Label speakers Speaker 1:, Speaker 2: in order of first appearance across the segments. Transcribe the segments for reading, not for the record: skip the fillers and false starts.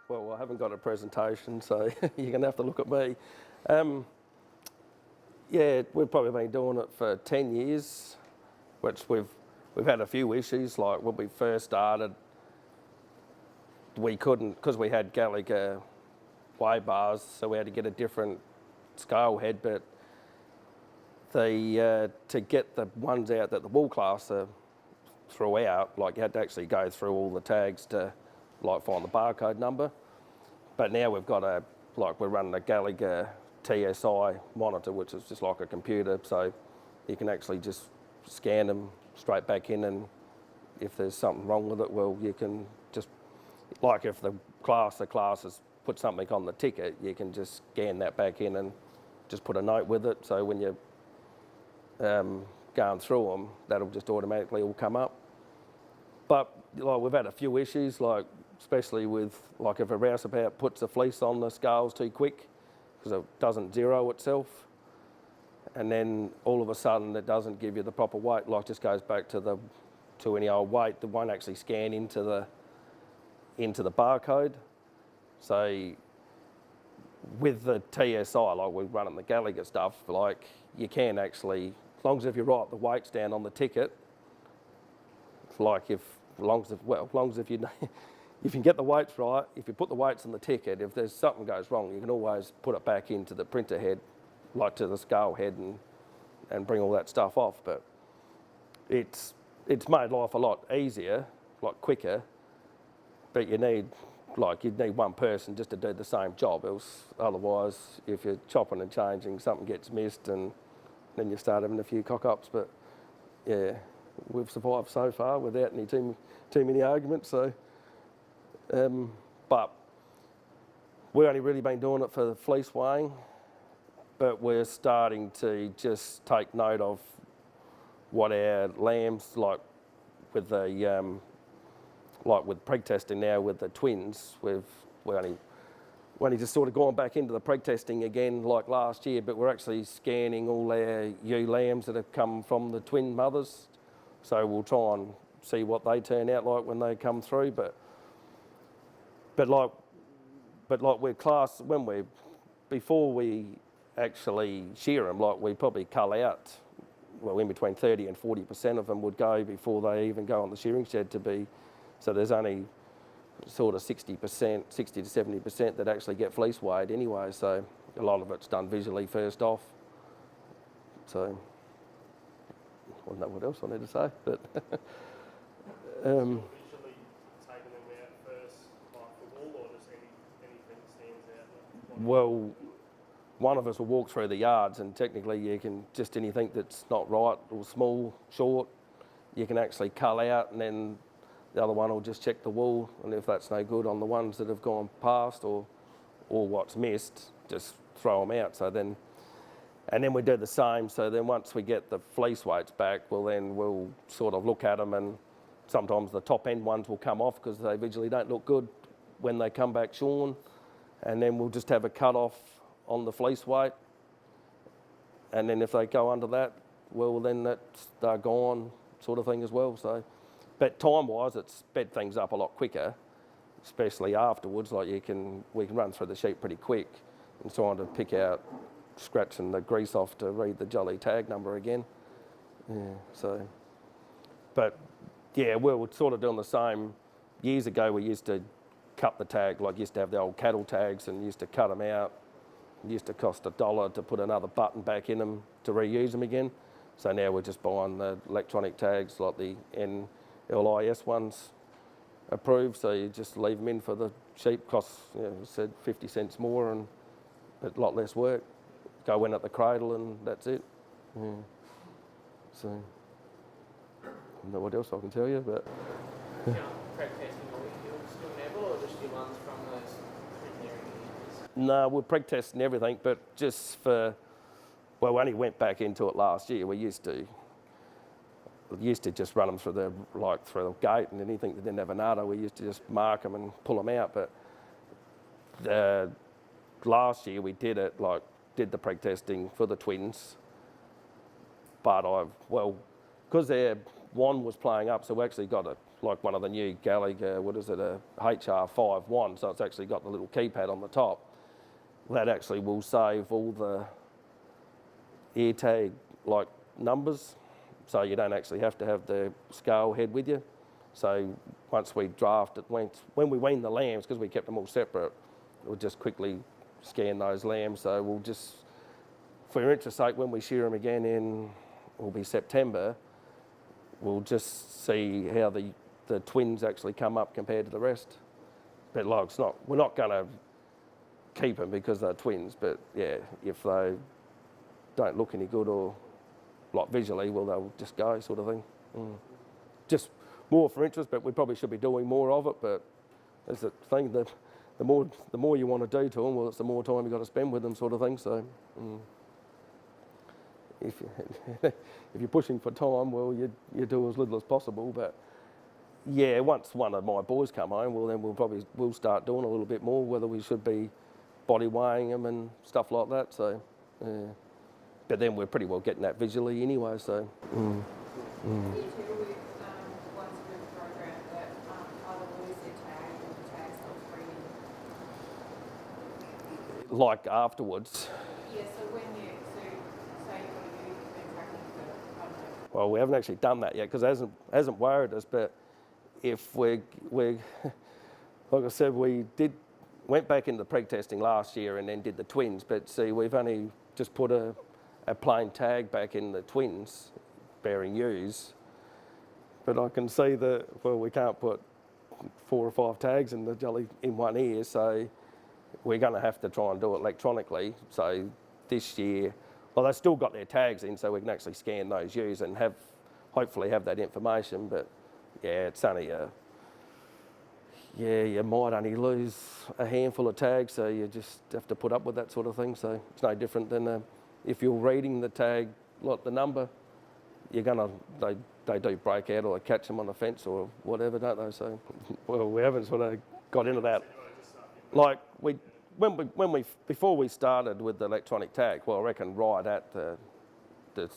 Speaker 1: Well, I haven't got a presentation, so you're going to have to look at me. Yeah, we've probably been doing it for 10 years, which we've had a few issues. Like when we first started, we couldn't, because we had Gallagher way bars, so we had to get a different scale head, but to get the ones out that the wool classer threw out, like you had to actually go through all the tags to like find the barcode number. But now we've got we're running a Gallagher TSI monitor, which is just like a computer, so you can actually just scan them straight back in, and if there's something wrong with it, well, you can just, like if the class has put something on the ticket, you can just scan that back in and just put a note with it, so when you're going through them, that'll just automatically all come up. But like we've had a few issues, like especially with like if a rouseabout puts a fleece on the scales too quick because it doesn't zero itself, and then all of a sudden it doesn't give you the proper weight, like just goes back to any old weight that won't actually scan into the barcode. So with the TSI, like we're running the Gallagher stuff, like you can actually, as long as if you write the weights down on the ticket, like as long as if you if you can get the weights right, if you put the weights on the ticket, if there's something goes wrong, you can always put it back into the printer head, like to the scale head, and bring all that stuff off. But it's made life a lot easier, a lot quicker. But you'd need one person just to do the same job. Otherwise, if you're chopping and changing, something gets missed, and then you start having a few cock-ups. But yeah, we've survived so far without any too many arguments. So, but we've only really been doing it for the fleece weighing, but we're starting to just take note of what our lambs, like with the with preg testing now with the twins, we're only just sort of gone back into the preg testing again like last year, but we're actually scanning all our ewe lambs that have come from the twin mothers. So we'll try and see what they turn out like when they come through. But like we're classed, before we actually shear them, like we probably cull out, well, in between 30 and 40% of them would go before they even go on the shearing shed to be. So there's only sort of 60%, 60 to 70% that actually get fleece weighed anyway. So a lot of it's done visually first off. So I don't know what else I need to say, but
Speaker 2: visually taking them out first, like the wool, or just anything stands out?
Speaker 1: Well, one of us will walk through the yards, and technically you can just anything that's not right or small, short, you can actually cull out, and then the other one will just check the wool, and if that's no good on the ones that have gone past or what's missed, just throw them out. And then we do the same. So then once we get the fleece weights back, we'll sort of look at them, and sometimes the top end ones will come off because they visually don't look good when they come back shorn, and then we'll just have a cut off on the fleece weight, and then if they go under that, well then they're gone, sort of thing as well. So. But time-wise, it's sped things up a lot quicker, especially afterwards. Like we can run through the sheet pretty quick and trying to pick out, scratching the grease off to read the jolly tag number again. Yeah. So, but yeah, we were sort of doing the same. Years ago, we used to cut the tag, like used to have the old cattle tags and used to cut them out. It used to cost $1 to put another button back in them to reuse them again. So now we're just buying the electronic tags, like the LIS ones approved, so you just leave them in for the sheep. Costs, said 50 cents more and a lot less work. Go in at the cradle and that's it. Yeah. So, I don't know what else I can tell you, but.
Speaker 3: Preg testing all your hills still, Neville, or just your ones from those preliminary years?
Speaker 1: No, we're preg testing everything, but just we only went back into it last year. We used to just run them through the gate, and anything that didn't have an udder, we used to just mark them and pull them out. But last year we did the preg testing for the twins. But because they're one was playing up, so we actually got like one of the new Gallagher, what is it, a HR5 one, so it's actually got the little keypad on the top. That actually will save all the AirTag like numbers, so you don't actually have to have the scale head with you. So once we draft it, when we wean the lambs, because we kept them all separate, we'll just quickly scan those lambs. So we'll just, for your interest's sake, when we shear them again will be September, we'll just see how the twins actually come up compared to the rest. But like, we're not going to keep them because they're twins, but yeah, if they don't look any good or like visually, well, they'll just go, sort of thing. Just more for interest, but we probably should be doing more of it. But that's the thing, that the more you want to do to them, well, it's the more time you've got to spend with them, sort of thing. So if you're pushing for time, well, you do as little as possible. But yeah, once one of my boys come home, well, then we'll start doing a little bit more, whether we should be body weighing them and stuff like that. So, but then we're pretty well getting that visually anyway. So.
Speaker 4: You too with ones with the program that either lose their tag or the tag stops reading.
Speaker 1: Like afterwards.
Speaker 4: Yeah, so when you say you've been tracking for, I don't know.
Speaker 1: Well, we haven't actually done that yet because it hasn't worried us. But if we're like I said, we went back into preg testing last year and then did the twins. But see, we've only just put a plain tag back in the twins, bearing ewes. But I can see that, well, we can't put 4 or 5 tags in the jelly in one ear, so we're going to have to try and do it electronically. So this year, well, they've still got their tags in, so we can actually scan those ewes and hopefully have that information. But yeah, it's only you might only lose a handful of tags, so you just have to put up with that sort of thing. So it's no different than if you're reading the tag, like the number, they do break out or they catch them on the fence or whatever, don't they? So, well, we haven't sort of got into that. Like before we started with the electronic tag, well, I reckon right at the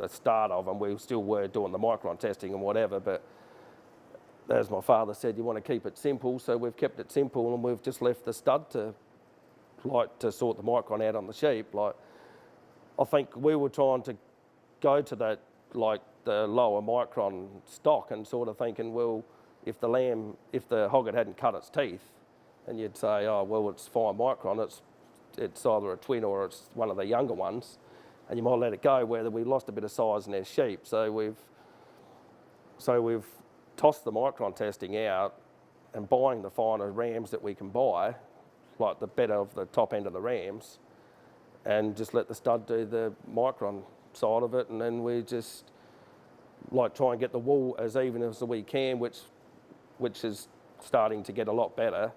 Speaker 1: start of them, we still were doing the micron testing and whatever, but as my father said, you want to keep it simple, so we've kept it simple and we've just left the stud to sort the micron out on the sheep. Like, I think we were trying to go to that, like the lower micron stock, and sort of thinking, well, if the hogget hadn't cut its teeth, and you'd say, oh, well, it's fine micron, it's either a twin or it's one of the younger ones, and you might let it go, whether we lost a bit of size in their sheep. So we've tossed the micron testing out and buying the finer rams that we can buy, like the better of the top end of the rams, and just let the stud do the micron side of it, and then we just like try and get the wool as even as we can, which is starting to get a lot better,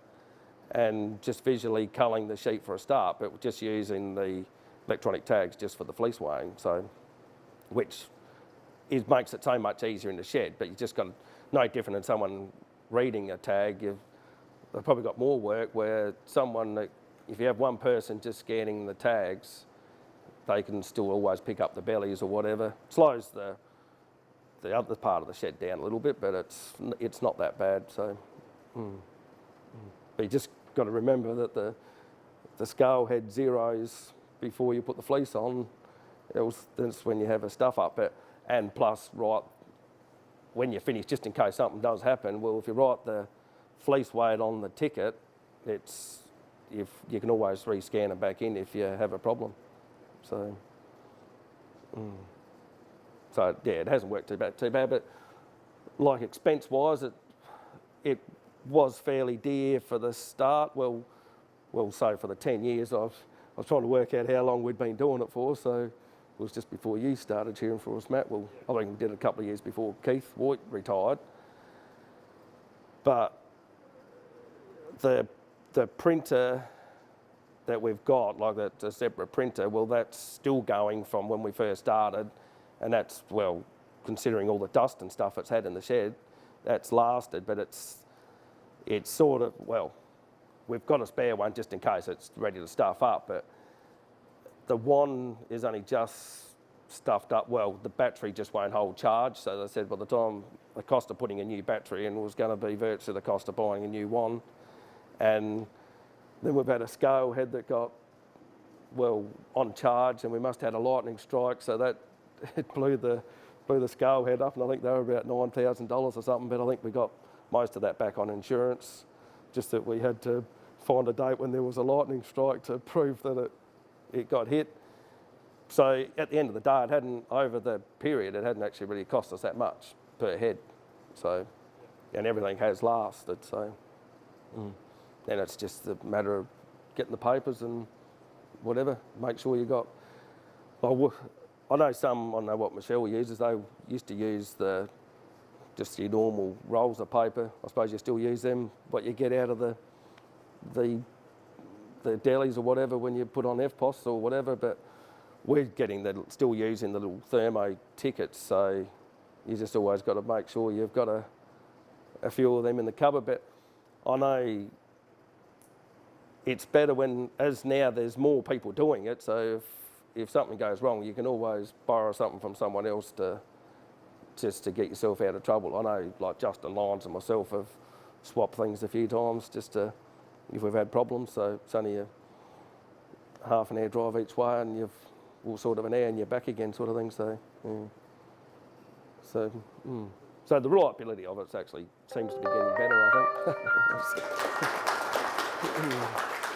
Speaker 1: and just visually culling the sheep for a start, but just using the electronic tags just for the fleece weighing, so which makes it so much easier in the shed. But you just got no different than someone reading a tag. They've probably got more work where if you have one person just scanning the tags, they can still always pick up the bellies or whatever. Slows the other part of the shed down a little bit, but it's not that bad. So, but you just got to remember that the scale had zeros before you put the fleece on. That's when you have a stuff up. And plus, right when you finish, just in case something does happen, well, if you write the fleece weight on the ticket, if you can always rescan it back in if you have a problem. So, yeah, it hasn't worked too bad. But like expense-wise, it was fairly dear for the start. Well, so for the 10 years, I was trying to work out how long we'd been doing it for. So it was just before you started cheering for us, Matt. Well, I think we did it a couple of years before Keith Voigt retired. But the printer that we've got, like that's a separate printer, well, that's still going from when we first started, and that's, well, considering all the dust and stuff it's had in the shed, that's lasted. But it's sort of, well, we've got a spare one just in case it's ready to stuff up, but the one is only just stuffed up. Well, the battery just won't hold charge. So they said by the time the cost of putting a new battery in was going to be virtually the cost of buying a new one. And then we've had a scale head that got, well, on charge, and we must have had a lightning strike, so that it blew the scale head up, and I think they were about $9,000 or something, but I think we got most of that back on insurance, just that we had to find a date when there was a lightning strike to prove that it got hit. So at the end of the day, over the period, it hadn't actually really cost us that much per head. So, and everything has lasted, so. Then it's just a matter of getting the papers and whatever, make sure you got. I know I don't know what Michelle uses. They used to use just your normal rolls of paper. I suppose you still use them, what you get out of the delis or whatever when you put on FPOS or whatever, but we're still using the little thermo tickets, so you just always got to make sure you've got a few of them in the cupboard. But I know it's better as now there's more people doing it, so if something goes wrong, you can always borrow something from someone else just to get yourself out of trouble. I know, like Justin Lyons and myself have swapped things a few times just if we've had problems. So it's only a half an hour drive each way, and you've sort of an hour and you're back again, sort of thing. So, yeah. So the reliability of it actually seems to be getting better, I think.